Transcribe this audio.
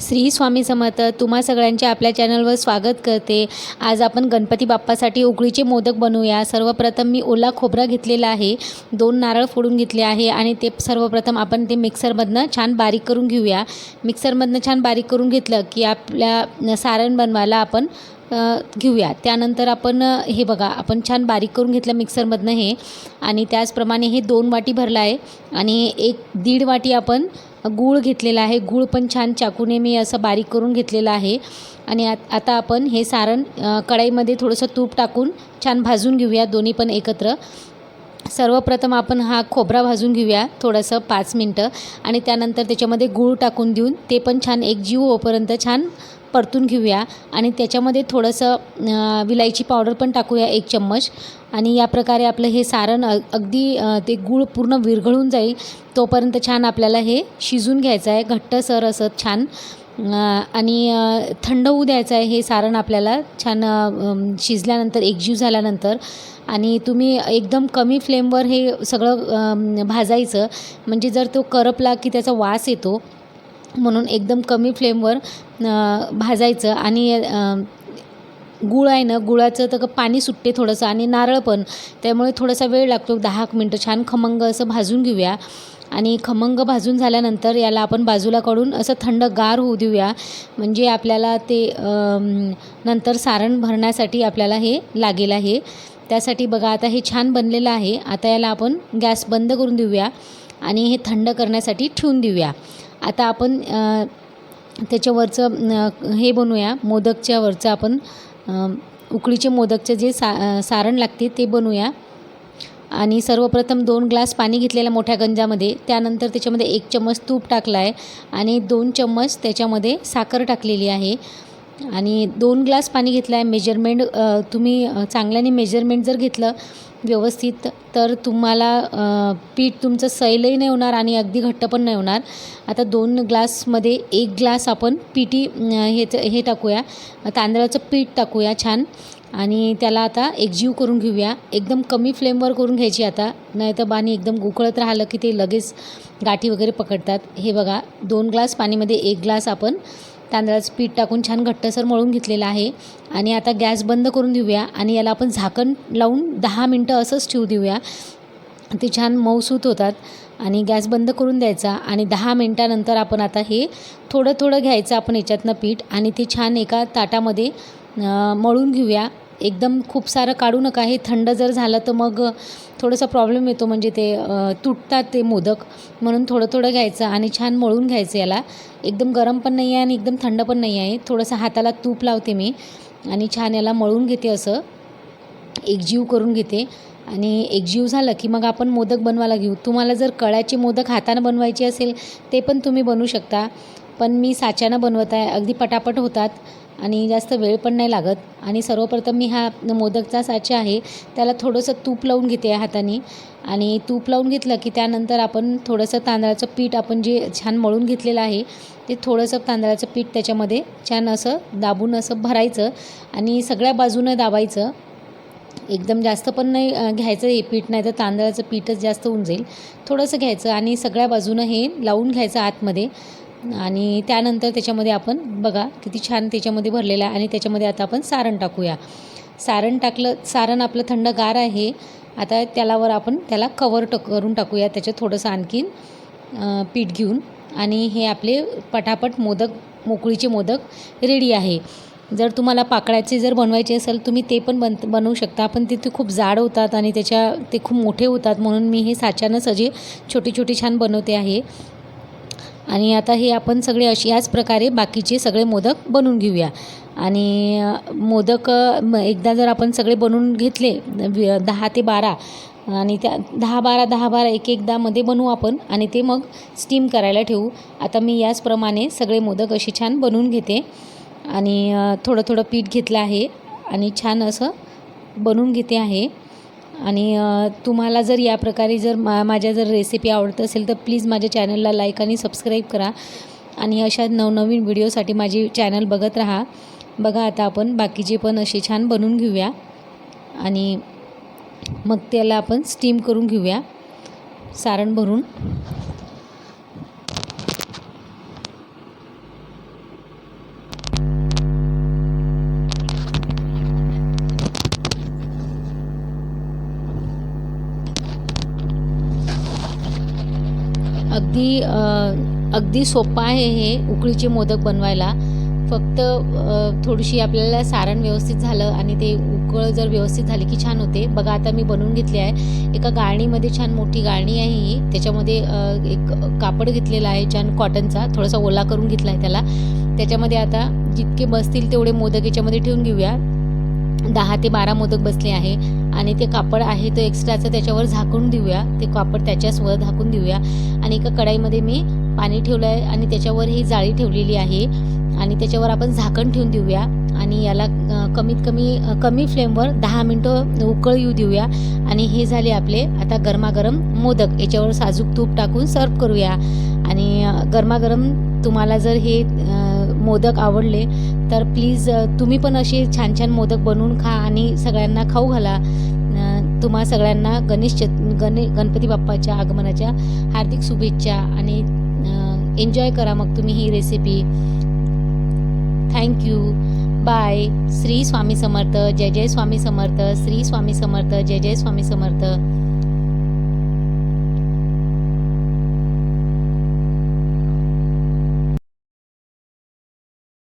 श्री स्वामी समर्थ. तुम्हा सगळ्यांचे आपल्या चॅनलवर स्वागत करते. आज आपण गणपती बाप्पासाठी उकडीचे मोदक बनवूया. सर्वप्रथम मी ओला खोबरा घेतलेला आहे, 2 नारळ फोडून घेतले आहे आणि ते सर्वप्रथम आपण ते मिक्सरमधनं छान बारीक करून घेऊया. मिक्सरमधनं छान बारीक करून घेतलं की आपल्या सारण बनवायला आपण घेऊया. त्यानंतर आपण हे बघा, आपण छान बारीक करून घेतलं मिक्सरमधनं हे, आणि त्याचप्रमाणे हे 2 वाटी भरला आहे आणि 1-1.5 वाटी आपण गूळ घेतलेला आहे. गूळ पण छान चाकूने मी असं बारीक करून घेतलेलं आहे. आणि आता आपण हे सारण कढईमध्ये थोडंसं तूप टाकून छान भाजून घेऊया, दोन्ही पण एकत्र. सर्वप्रथम आपण हा खोबरा भाजून घेऊया थोडंसं 5 मिनटं, आणि त्यानंतर त्याच्यामध्ये गूळ टाकून देऊन ते पण छान एकजीव होईपर्यंत छान परतून घेऊया. आणि त्याच्यामध्ये थोडंसं विलायची पावडर पण टाकूया 1 चम्मच. आणि या प्रकारे आपलं हे सारण अगदी ते गूळ पूर्ण विरघळून जाईल तोपर्यंत छान आपल्याला हे शिजून घ्यायचं आहे, घट्टसर असं छान. आणि थंड होऊ द्यायचं आहे हे सारण आपल्याला छान शिजल्यानंतर, एकजीव झाल्यानंतर. आणि तुम्ही एकदम कमी फ्लेमवर हे सगळं भाजायचं, म्हणजे जर तो करपला की त्याचा वास येतो, म्हणून एकदम कमी फ्लेमवर भाजायचं. आणि गूळ आहे ना, गुळाचं तर पाणी सुटते थोडंसं, आणि नारळ पण, त्यामुळे थोडासा वेळ लागतो. 10 मिनटं छान खमंग असं भाजून घेऊया. आणि खमंग भाजून झाल्यानंतर याला आपण बाजूला काढून असं थंडगार होऊ देऊया, म्हणजे आपल्याला ते नंतर सारण भरण्यासाठी आपल्याला हे लागेल आहे. त्यासाठी बघा, आता हे छान बनलेलं आहे. आता याला आपण गॅस बंद करून देऊया आणि हे थंड करण्यासाठी ठेवून देऊया. आता आपण त्याच्यावरचं हे बनवूया, मोदकच्या वरचं आपण उकडीचे मोदकचे जे सारण लागते ते बनवूया. आणि सर्वप्रथम 2 ग्लास पाणी घेतलेलं मोठ्या गंजामध्ये, त्यानंतर त्याच्यामध्ये 1 चम्मच तूप टाकला आहे आणि 2 चम्मच त्याच्यामध्ये साखर टाकलेली आहे. आणि 2 ग्लास पाणी घेतलं आहे. मेजरमेंट तुम्ही चांगल्याने मेजरमेंट जर घेतलं व्यवस्थित तर तुम्हाला पीठ तुमचं सैलही नाही होणार आणि अगदी घट्ट पण नाही होणार. आता 2 ग्लासमध्ये 1 ग्लास आपण हे टाकूया, तांदळाचं पीठ टाकूया छान. आणि त्याला आता एकजीव करून घेऊया. एकदम कमी फ्लेमवर करून घ्यायची आता, नाही तर पाणी एकदम उकळत राहिलं की ते लगेच गाठी वगैरे पकडतात. हे बघा, 2 ग्लास पाणीमध्ये 1 ग्लास आपण तांदळाचं पीठ टाकून छान घट्टसर मळून घेतलेलं आहे. आणि आता गॅस बंद करून देऊया आणि याला आपण झाकण लावून 10 मिनटं असंच ठेवू देऊया. ते छान मऊसूत होतात. आणि गॅस बंद करून द्यायचा. आणि 10 मिनटानंतर आपण आता हे थोडं थोडं घ्यायचं आपण याच्यातनं पीठ, आणि ते छान एका ताटामध्ये मळून घेऊया. एकदम खूप सारं काढू नका, हे थंड जर झालं तर मग थोडासा प्रॉब्लेम येतो, म्हणजे ते तुटतात ते मोदक, म्हणून थोडं थोडं घ्यायचं आणि छान मळून घ्यायचं. याला एकदम गरम पण नाही आहे आणि एकदम थंड पण नाही आहे. थोडंसं हाताला तूप लावते मी आणि छान याला मळून घेते, असं एकजीव करून घेते. आणि एकजीव झालं की मग आपण मोदक बनवायला घेऊ. तुम्हाला जर कळ्याचे मोदक हातानं बनवायचे असेल ते पण तुम्ही बनवू शकता, पण मी साच्यानं बनवत आहे, अगदी पटापट होतात आणि जास्त वेळ पण नाही लागत. आणि सर्वप्रथम मी हा मोदकचा साचा आहे त्याला थोडंसं तूप लावून घेते हाताने. आणि तूप लावून घेतलं की त्यानंतर आपण थोडंसं तांदळाचं पीठ आपण जे छान मळून घेतलेलं आहे ते थोडंसं तांदळाचं पीठ त्याच्यामध्ये छान असं दाबून असं भरायचं आणि सगळ्या बाजूनं दाबायचं. एकदम जास्त पण नाही घ्यायचं हे पीठ, नाही तर तांदळाचं पीठच जास्त होऊन जाईल. थोडंसं घ्यायचं आणि सगळ्या बाजूनं हे लावून घ्यायचं आतमध्ये. आणि त्यानंतर त्याच्यामध्ये आपण बघा किती छान त्याच्यामध्ये भरलेलं आहे. आणि त्याच्यामध्ये आता आपण सारण टाकूया. सारण आपलं थंडगार आहे. आता आपण त्याला कवर करून टाकूया त्याच्यात थोडंसं आणखीन पीठ घेऊन. आणि हे आपले पटापट उकडीचे मोदक रेडी आहे. जर तुम्हाला पाकळ्याचे जर बनवायचे असेल तुम्ही ते पण बनवू शकता, पण ते खूप जाड होतात आणि ते खूप मोठे होतात, म्हणून मी हे साच्यानंच असे छोटे छोटे छान बनवते आहे. आणि आता हे आपण सगळे याच प्रकारे बाकीचे सगळे मोदक बनवून घेऊया. आणि मोदक एकदा जर आपण सगळे बनवून घेतले 10 ते 12, आणि त्या 10-12 एक-एकदामध्ये बनवू आपण आणि ते मग स्टीम करायला ठेवू. आता मी याचप्रमाणे सगळे मोदक असे छान बनवून घेते. आणि थोडं थोडं पीठ घेतलं आहे आणि छान असं बनवून घेते आहे. आणि तुम्हाला जर या प्रकारे जर माझ्या जर रेसिपी आवडत असेल तर प्लीज माझ्या चॅनलला लाईक आणि सबस्क्राईब करा. आणि अशा नवनवीन व्हिडिओसाठी माझी चॅनल बघत राहा. बघा, आता आपण बाकीचे पण असे छान बनवून घेऊया आणि मग त्याला आपण स्टीम करून घेऊया सारण भरून. अगदी सोपं आहे हे उकळीचे मोदक बनवायला. फक्त थोडीशी आपल्याला सारण व्यवस्थित झालं आणि ते उकळ जर व्यवस्थित झाली की छान होते. बघा आता मी बनवून घेतली आहे. एका गाळणीमध्ये, छान मोठी गाळणी आहे ही. त्याच्यामध्ये एक कापड घेतलेला आहे छान कॉटनचा, थोडासा ओला करून घेतला आहे त्याला. त्याच्यामध्ये आता जितके बसतील तेवढे मोदक याच्यामध्ये ठेवून घेऊया. 10 ते 12 मोदक बसले आहे आणि ते कापड आहे तो एक्स्ट्राचं त्याच्यावर झाकून देऊया. ते कापड त्याच्यावर झाकून देऊया आणि एका कढईमध्ये मी पाणी ठेवलं आहे आणि त्याच्यावर ही जाळी ठेवलेली आहे आणि त्याच्यावर आपण झाकण ठेवून देऊया आणि याला कमी फ्लेमवर 10 मिनटं उकळ येऊ देऊया. आणि हे झाले आपले आता गरमागरम मोदक. याच्यावर साजूक तूप टाकून सर्व करूया. आणि गरमागरम तुम्हाला जर हे मोदक आवडले तर प्लीज तुम्ही पण असे छान छान मोदक बनवून खा आणि सगळ्यांना खाऊ घाला. तुम्हा सगळ्यांना गणपती बाप्पाच्या आगमनाच्या हार्दिक शुभेच्छा आणि एन्जॉय करा मग तुम्ही ही recipe. Thank you. Bye. Shri Swami Samarth. जय जय स्वामी समर्थ. श्री स्वामी समर्थ. जय जय स्वामी समर्थ.